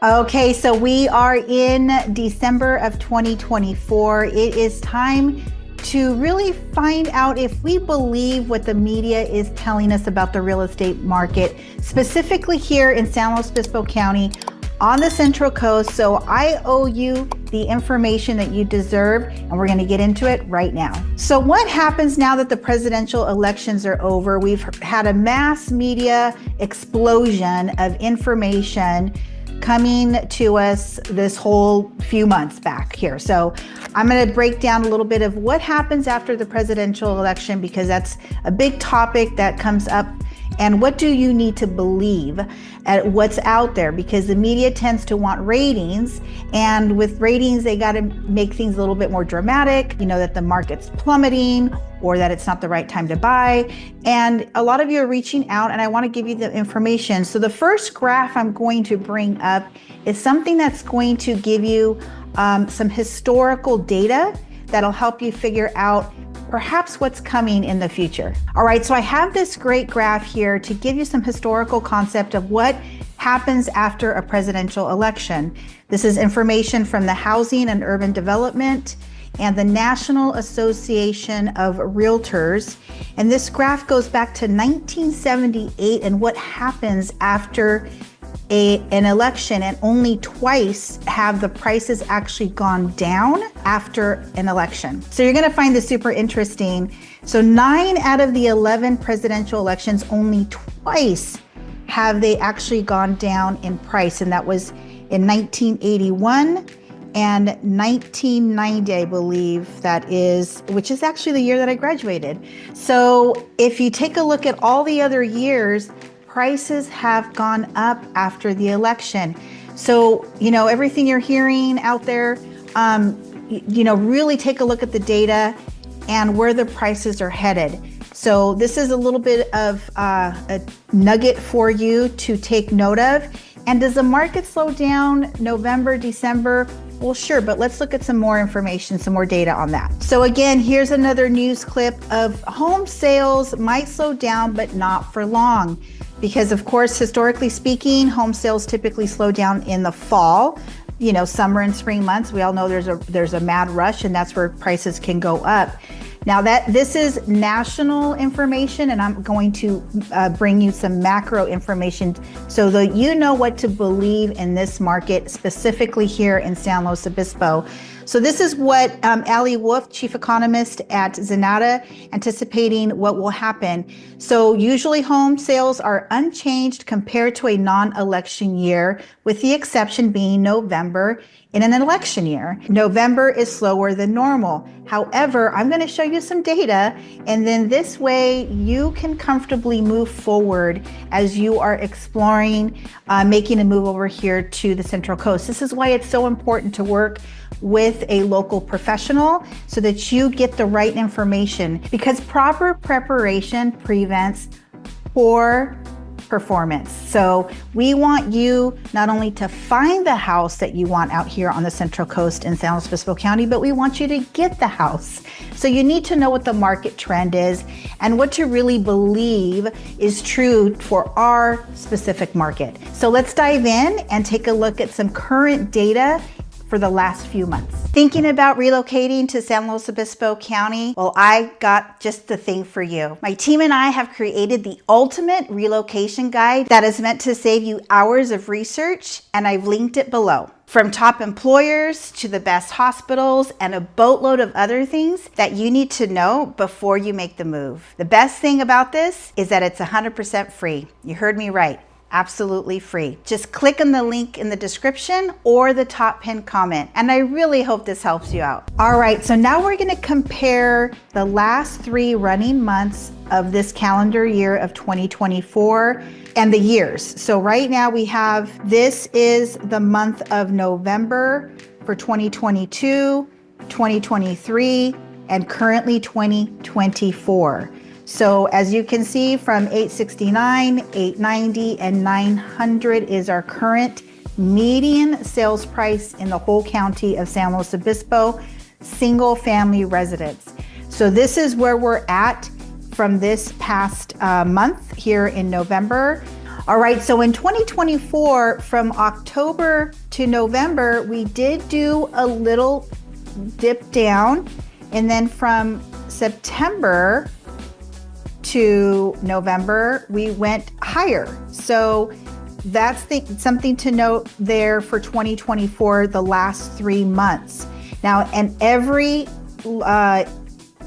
Okay, so we are in December of 2024. It is time to really find out if we believe what the media is telling us about the real estate market, specifically here in San Luis Obispo County on the Central Coast. So I owe you the information that you deserve, and we're going to get into it right now. So what happens now that the presidential elections are over? We've had a mass media explosion of information coming to us this whole few months back here. So I'm going to break down a little bit of what happens after the presidential election, because that's a big topic that comes up. And what do you need to believe at what's out there? Because the media tends to want ratings, and with ratings, they got to make things a little bit more dramatic, that the market's plummeting or that it's not the right time to buy. And a lot of you are reaching out, and I want to give you the information. So the first graph I'm going to bring up is something that's going to give you some historical data that'll help you figure out perhaps what's coming in the future. All right, so I have this great graph here to give you some historical concept of what happens after a presidential election. This is information from the Housing and Urban Development and the National Association of Realtors. And this graph goes back to 1978 and what happens after an election, and only twice have the prices actually gone down after an election. So you're going to find this super interesting. So 9 out of the 11 presidential elections, only twice have they actually gone down in price, and that was in 1981 and 1990, I believe that is, which is actually the year that I graduated. So if you take a look at all the other years, prices have gone up after the election. So, everything you're hearing out there, really take a look at the data and where the prices are headed. So this is a little bit of a nugget for you to take note of. And does the market slow down November, December? Well, sure, but let's look at some more information, some more data on that. So again, here's another news clip of home sales might slow down, but not for long. Because of course, historically speaking, home sales typically slow down in the fall, summer and spring months. We all know there's a mad rush, and that's where prices can go up. Now this is national information, and I'm going to bring you some macro information so that you know what to believe in this market, specifically here in San Luis Obispo. So this is what Ali Wolf, chief economist at Zenata, anticipating what will happen. So usually home sales are unchanged compared to a non-election year, with the exception being November. In an election year, November is slower than normal. However, I'm going to show you some data, and then this way you can comfortably move forward as you are exploring making a move over here to the Central Coast. This is why it's so important to work with a local professional so that you get the right information, because proper preparation prevents poor performance. So we want you not only to find the house that you want out here on the Central Coast in San Luis Obispo County, but we want you to get the house. So you need to know what the market trend is and what to really believe is true for our specific market. So let's dive in and take a look at some current data for the last few months. Thinking about relocating to San Luis Obispo County? Well, I got just the thing for you. My team and I have created the ultimate relocation guide that is meant to save you hours of research, and I've linked it below. From top employers to the best hospitals and a boatload of other things that you need to know before you make the move. The best thing about this is that it's 100% free. You heard me right. Absolutely free. Just click on the link in the description or the top pinned comment, and I really hope this helps you out. All right, so now we're going to compare the last 3 running months of this calendar year of 2024 and the years. So right now we have, this is the month of November for 2022, 2023, and currently 2024. So as you can see, from 869, 890, and 900 is our current median sales price in the whole county of San Luis Obispo, single family residence. So this is where we're at from this past month here in November. All right, so in 2024, from October to November, we did do a little dip down. And then from September to November, we went higher. So that's something to note there for 2024, the last 3 months. Now, and every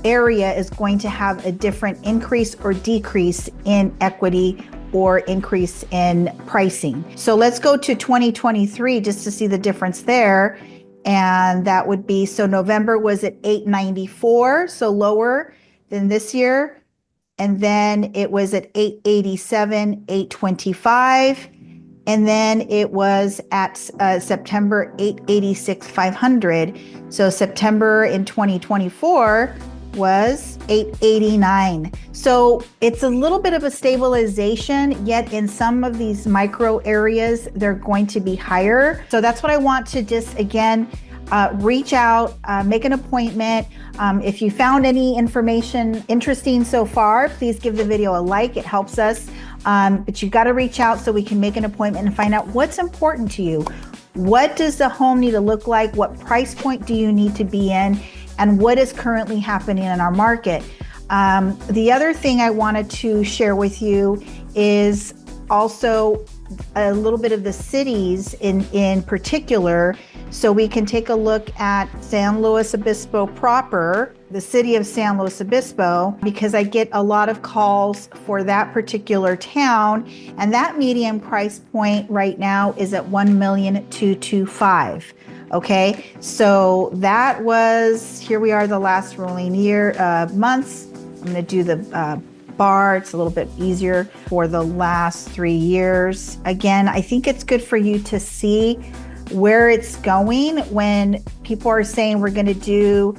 area is going to have a different increase or decrease in equity or increase in pricing. So let's go to 2023 just to see the difference there. And that would be, so November was at 894, so lower than this year. And then it was at 887, 825. And then it was at September 886, 500. So September in 2024 was 889. So it's a little bit of a stabilization, yet in some of these micro areas, they're going to be higher. So that's what I want to just, again, reach out, make an appointment. If you found any information interesting so far, please give the video a like. It helps us. But you've got to reach out so we can make an appointment and find out what's important to you. What does the home need to look like? What price point do you need to be in? And what is currently happening in our market? The other thing I wanted to share with you is also a little bit of the cities in particular. So we can take a look at San Luis Obispo proper, the city of San Luis Obispo, because I get a lot of calls for that particular town. And that median price point right now is at $1,225,000. Okay, so that was, here we are, the last rolling year, months. I'm gonna do the bar, it's a little bit easier for the last 3 years. Again, I think it's good for you to see where it's going when people are saying we're gonna do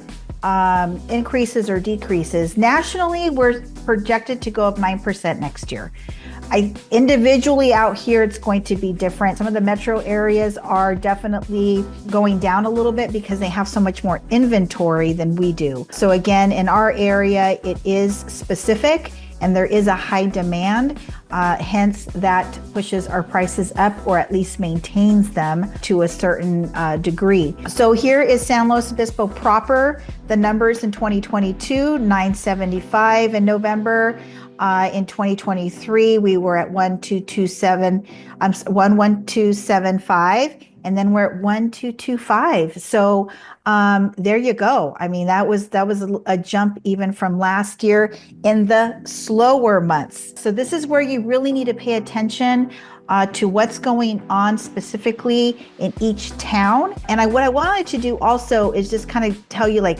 increases or decreases. Nationally, we're projected to go up 9% next year. Individually out here, it's going to be different. Some of the metro areas are definitely going down a little bit because they have so much more inventory than we do. So again, in our area, it is specific and there is a high demand. Hence, that pushes our prices up or at least maintains them to a certain degree. So here is San Luis Obispo proper. The numbers in 2022, 975 in November. In 2023, we were at 11275, and then we're at 1225. So there you go. I mean, that was a jump even from last year in the slower months. So this is where you really need to pay attention to what's going on specifically in each town. And what I wanted to do also is just kind of tell you, like,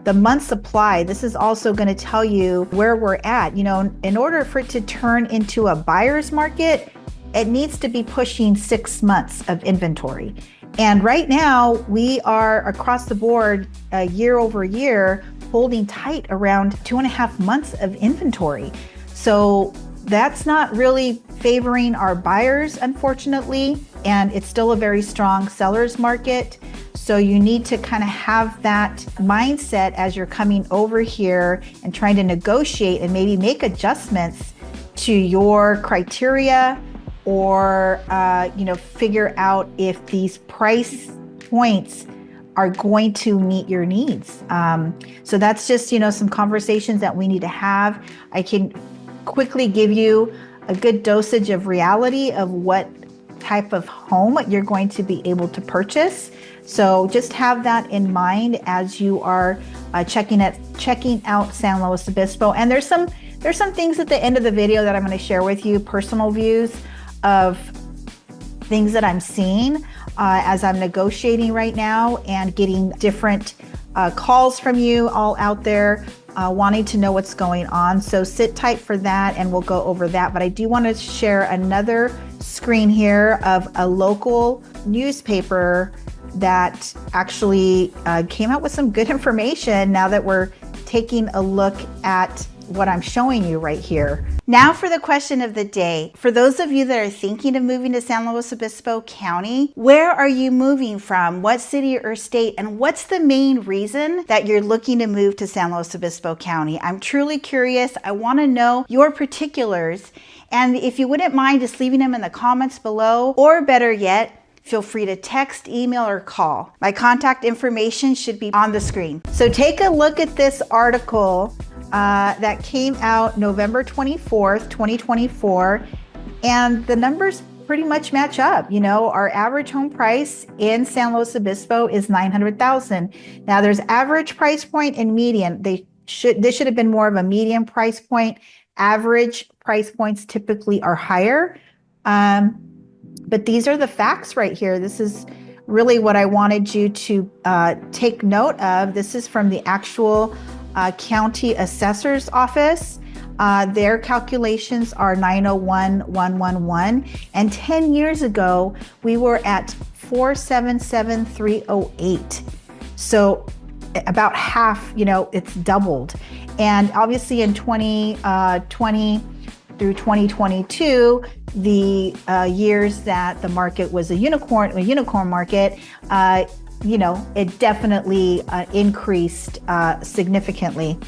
the month supply. This is also going to tell you where we're at. You know, in order for it to turn into a buyer's market, it needs to be pushing 6 months of inventory. And right now we are across the board, year over year, holding tight around 2.5 months of inventory. So that's not really favoring our buyers, unfortunately. And it's still a very strong seller's market. So you need to kind of have that mindset as you're coming over here and trying to negotiate and maybe make adjustments to your criteria or, figure out if these price points are going to meet your needs. So that's just, some conversations that we need to have. I can quickly give you a good dosage of reality of what type of home you're going to be able to purchase. So just have that in mind as you are checking out San Luis Obispo. And there's some things at the end of the video that I'm going to share with you, personal views of things that I'm seeing as I'm negotiating right now and getting different calls from you all out there wanting to know what's going on. So sit tight for that and we'll go over that. But I do want to share another screen here of a local newspaper that actually came out with some good information now that we're taking a look at what I'm showing you right here. Now for the question of the day. For those of you that are thinking of moving to San Luis Obispo County, where are you moving from? What city or state? And what's the main reason that you're looking to move to San Luis Obispo County? I'm truly curious. I want to know your particulars. And if you wouldn't mind just leaving them in the comments below, or better yet, feel free to text, email, or call. My contact information should be on the screen. So take a look at this article that came out November 24th, 2024, and the numbers pretty much match up. You know, our average home price in San Luis Obispo is $900,000. Now there's average price point and median. This should have been more of a median price point. Average price points typically are higher. But these are the facts right here. This is really what I wanted you to take note of. This is from the actual county assessor's office. Their calculations are 901,111. And 10 years ago, we were at 477,308. So about half, you know, it's doubled. And obviously in 2020 through 2022, the years that the market was a unicorn market, you know, it definitely increased significantly.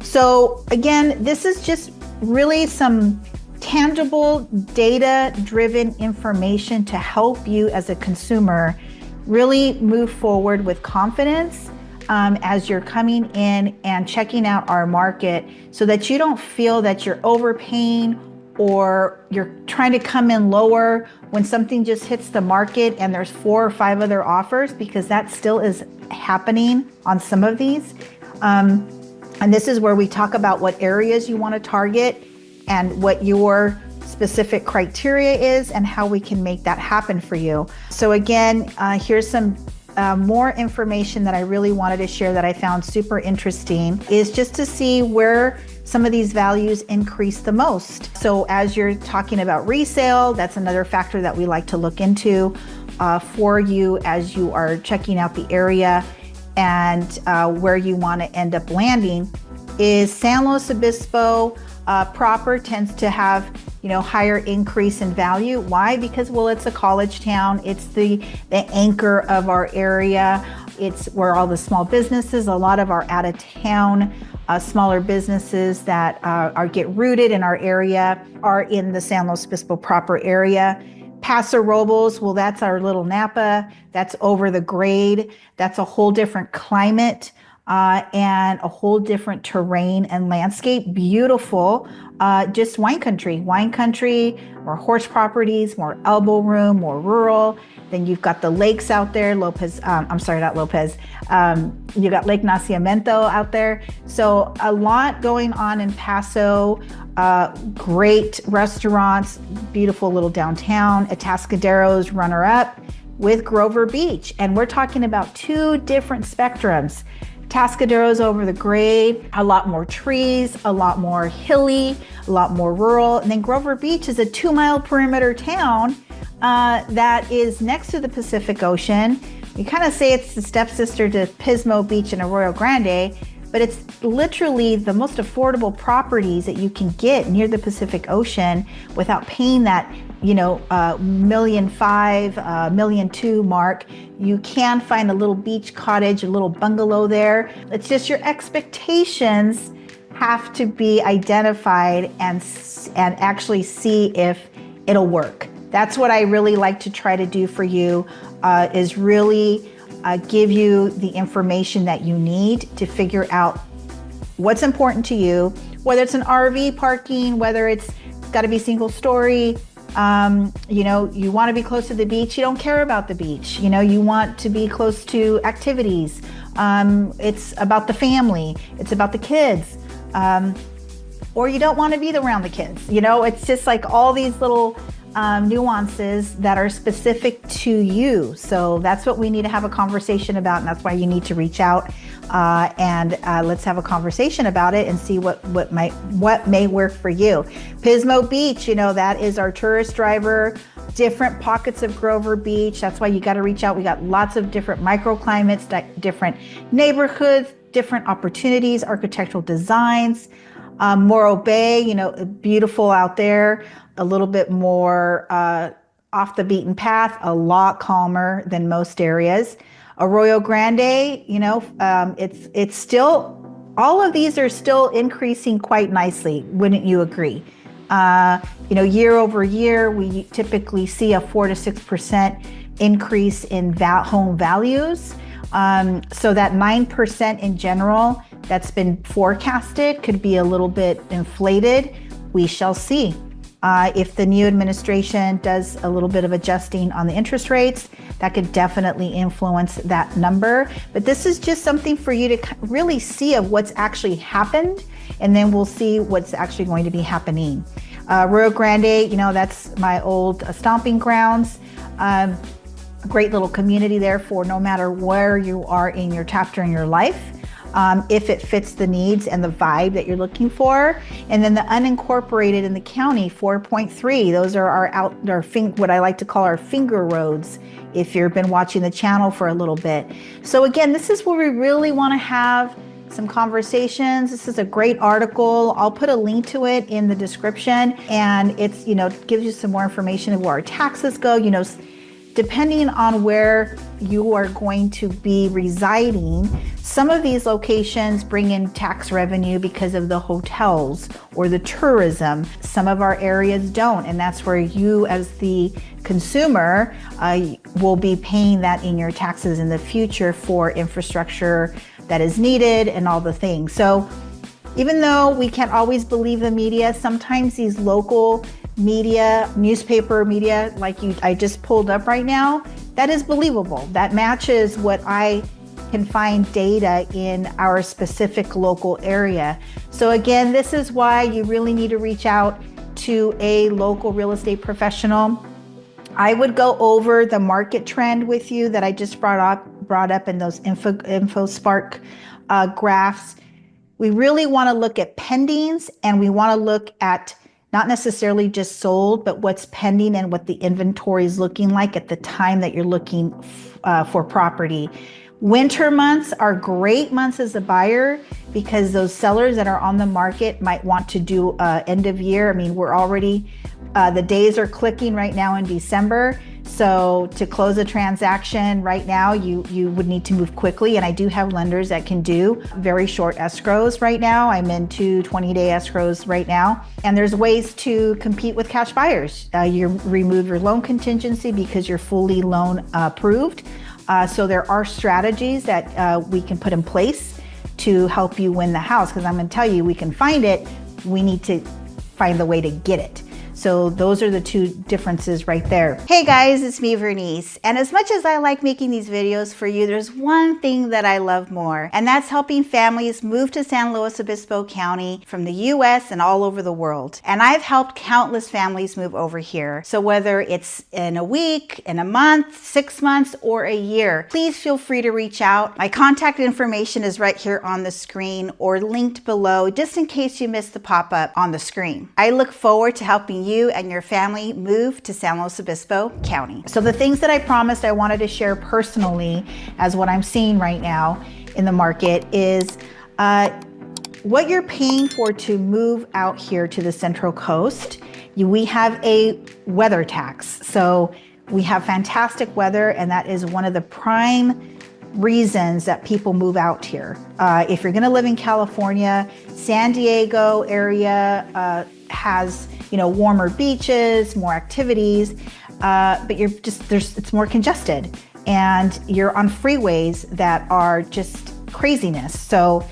So again, this is just really some tangible data-driven information to help you as a consumer really move forward with confidence as you're coming in and checking out our market, so that you don't feel that you're overpaying or you're trying to come in lower when something just hits the market and there's 4 or 5 other offers, because that still is happening on some of these. And this is where we talk about what areas you want to target and what your specific criteria is and how we can make that happen for you. So again, here's some more information that I really wanted to share that I found super interesting, is just to see where some of these values increase the most. So as you're talking about resale, that's another factor that we like to look into for you as you are checking out the area and where you want to end up landing. Is San Luis Obispo proper tends to have, you know, higher increase in value. Why? Because, well, it's a college town. It's the anchor of our area. It's where all the small businesses, a lot of our out of town smaller businesses that get rooted in our area are in the San Luis Obispo proper area. Paso Robles, well, that's our little Napa. That's over the grade. That's a whole different climate and a whole different terrain and landscape. Beautiful, just wine country, more horse properties, more elbow room, more rural. Then you've got the lakes out there, you got Lake Nacimiento out there. So a lot going on in Paso, great restaurants, beautiful little downtown, Atascadero's runner-up with Grover Beach. And we're talking about 2 different spectrums. Atascadero's over the grade, a lot more trees, a lot more hilly, a lot more rural. And then Grover Beach is a 2-mile perimeter town that is next to the Pacific Ocean. You kind of say it's the stepsister to Pismo Beach and Arroyo Grande, but it's literally the most affordable properties that you can get near the Pacific Ocean without paying that, $1.5 million, $1.2 million mark. You can find a little beach cottage, a little bungalow there. It's just your expectations have to be identified and actually see if it'll work. That's what I really like to try to do for you, is really give you the information that you need to figure out what's important to you, whether it's an RV parking, whether it's got to be single story. You want to be close to the beach. You don't care about the beach. You want to be close to activities. It's about the family. It's about the kids. Or you don't want to be around the kids. It's just like all these little nuances that are specific to you. So that's what we need to have a conversation about, and that's why you need to reach out and let's have a conversation about it and see what may work for you. Pismo Beach, that is our tourist driver. Different pockets of Grover Beach. That's why you got to reach out. We got lots of different microclimates, different neighborhoods, different opportunities, architectural designs. Morro Bay, beautiful out there, a little bit more off the beaten path, a lot calmer than most areas. Arroyo Grande, it's still, all of these are still increasing quite nicely. Wouldn't you agree? Year over year, we typically see a 4 to 6% increase in home values. So that 9% in general that's been forecasted could be a little bit inflated. We shall see. If the new administration does a little bit of adjusting on the interest rates, that could definitely influence that number. But this is just something for you to really see of what's actually happened, and then we'll see what's actually going to be happening. Rio Grande, that's my old stomping grounds. A great little community there for no matter where you are in your chapter in your life. If it fits the needs and the vibe that you're looking for. And then the unincorporated in the county, 4.3. Those are our what I like to call our finger roads, if you've been watching the channel for a little bit. So again, this is where we really want to have some conversations. This is a great article. I'll put a link to it in the description, and it's, gives you some more information of where our taxes go, depending on where you are going to be residing. Some of these locations bring in tax revenue because of the hotels or the tourism. Some of our areas don't, and that's where you as the consumer will be paying that in your taxes in the future for infrastructure that is needed and all the things. So even though we can't always believe the media, sometimes these local media, newspaper media, I just pulled up right now, that is believable. That matches what I can find data in our specific local area. So again, this is why you really need to reach out to a local real estate professional. I would go over the market trend with you that I just brought up in those InfoSpark graphs. We really want to look at pendings, and we want to look at not necessarily just sold, but what's pending and what the inventory is looking like at the time that you're looking for property. Winter months are great months as a buyer because those sellers that are on the market might want to do end of year. I mean, we're already, the days are clicking right now in December. So to close a transaction right now, you would need to move quickly. And I do have lenders that can do very short escrows right now. I'm into 20-day escrows right now. And there's ways to compete with cash buyers. You remove your loan contingency because you're fully loan approved. So there are strategies that we can put in place to help you win the house. Because I'm going to tell you, we can find it. We need to find the way to get it. So those are the two differences right there. Hey guys, it's me, Vernice. And as much as I like making these videos for you, there's one thing that I love more, and that's helping families move to San Luis Obispo County from the US and all over the world. And I've helped countless families move over here. So whether it's in a week, in a month, 6 months, or a year, please feel free to reach out. My contact information is right here on the screen or linked below, just in case you missed the pop-up on the screen. I look forward to helping you and your family move to San Luis Obispo County. So the things that I promised I wanted to share personally as what I'm seeing right now in the market is what you're paying for to move out here to the Central Coast. We have a weather tax. So we have fantastic weather, and that is one of the prime reasons that people move out here. If you're gonna live in California, San Diego area has warmer beaches, more activities, but it's more congested, and you're on freeways that are just craziness. So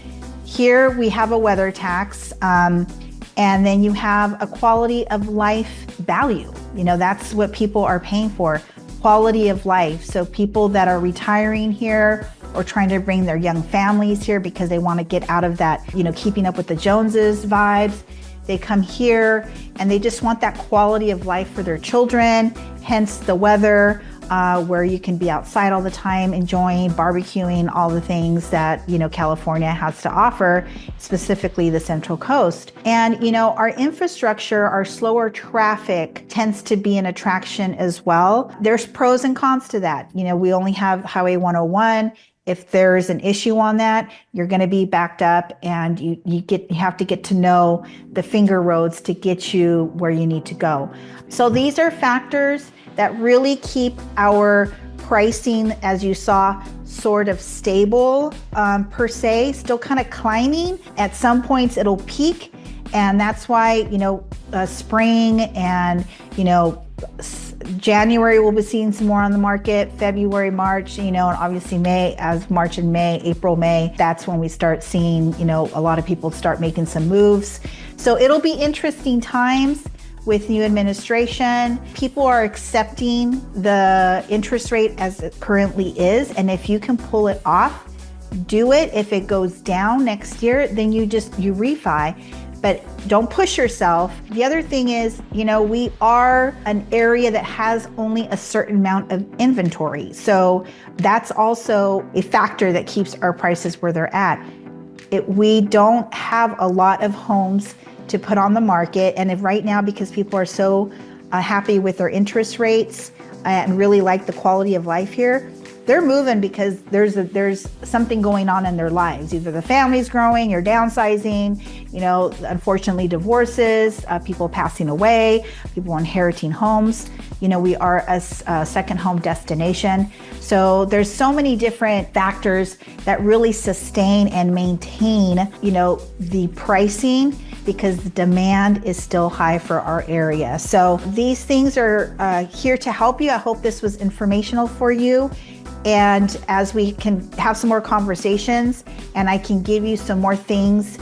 here we have a weather tax, and then you have a quality of life value. That's what people are paying for, quality of life. So people that are retiring here or trying to bring their young families here because they want to get out of that, keeping up with the Joneses vibes, they come here and they just want that quality of life for their children, hence the weather, where you can be outside all the time, enjoying, barbecuing, all the things that, California has to offer, specifically the Central Coast. And, our infrastructure, our slower traffic tends to be an attraction as well. There's pros and cons to that. We only have Highway 101 If there's an issue on that, you're going to be backed up, and you have to get to know the finger roads to get you where you need to go. So these are factors that really keep our pricing, as you saw, sort of stable per se, still kind of climbing. At some points it'll peak, and that's why, spring and, January we'll be seeing some more on the market, February, March, and obviously May, as March and May, April, May, that's when we start seeing, a lot of people start making some moves. So it'll be interesting times with new administration. People are accepting the interest rate as it currently is, and if you can pull it off, do it. If it goes down next year, then you refi. But don't push yourself. The other thing is, we are an area that has only a certain amount of inventory. So that's also a factor that keeps our prices where they're at. We don't have a lot of homes to put on the market. And if right now, because people are so happy with their interest rates and really like the quality of life here, they're moving because there's something going on in their lives. Either the family's growing or downsizing, unfortunately divorces, people passing away, people inheriting homes. We are a second home destination. So there's so many different factors that really sustain and maintain, the pricing, because the demand is still high for our area. So these things are here to help you. I hope this was informational for you. And as we can have some more conversations and I can give you some more things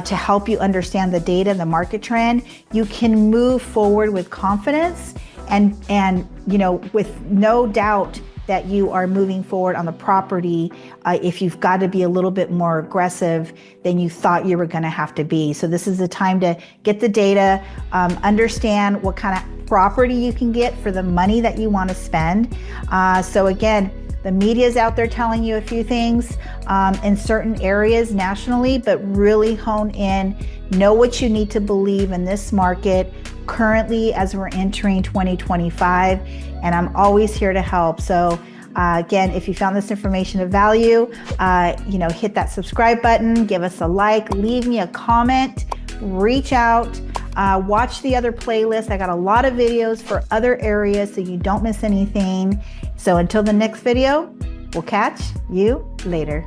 to help you understand the data, the market trend, you can move forward with confidence and with no doubt that you are moving forward on the property if you've got to be a little bit more aggressive than you thought you were going to have to be. So this is the time to get the data, understand what kind of property you can get for the money that you want to spend. So again, the media is out there telling you a few things in certain areas nationally, but really hone in, know what you need to believe in this market currently as we're entering 2025. And I'm always here to help. So again, if you found this information of value, hit that subscribe button, give us a like, leave me a comment, reach out, watch the other playlist. I got a lot of videos for other areas so you don't miss anything. So until the next video, we'll catch you later.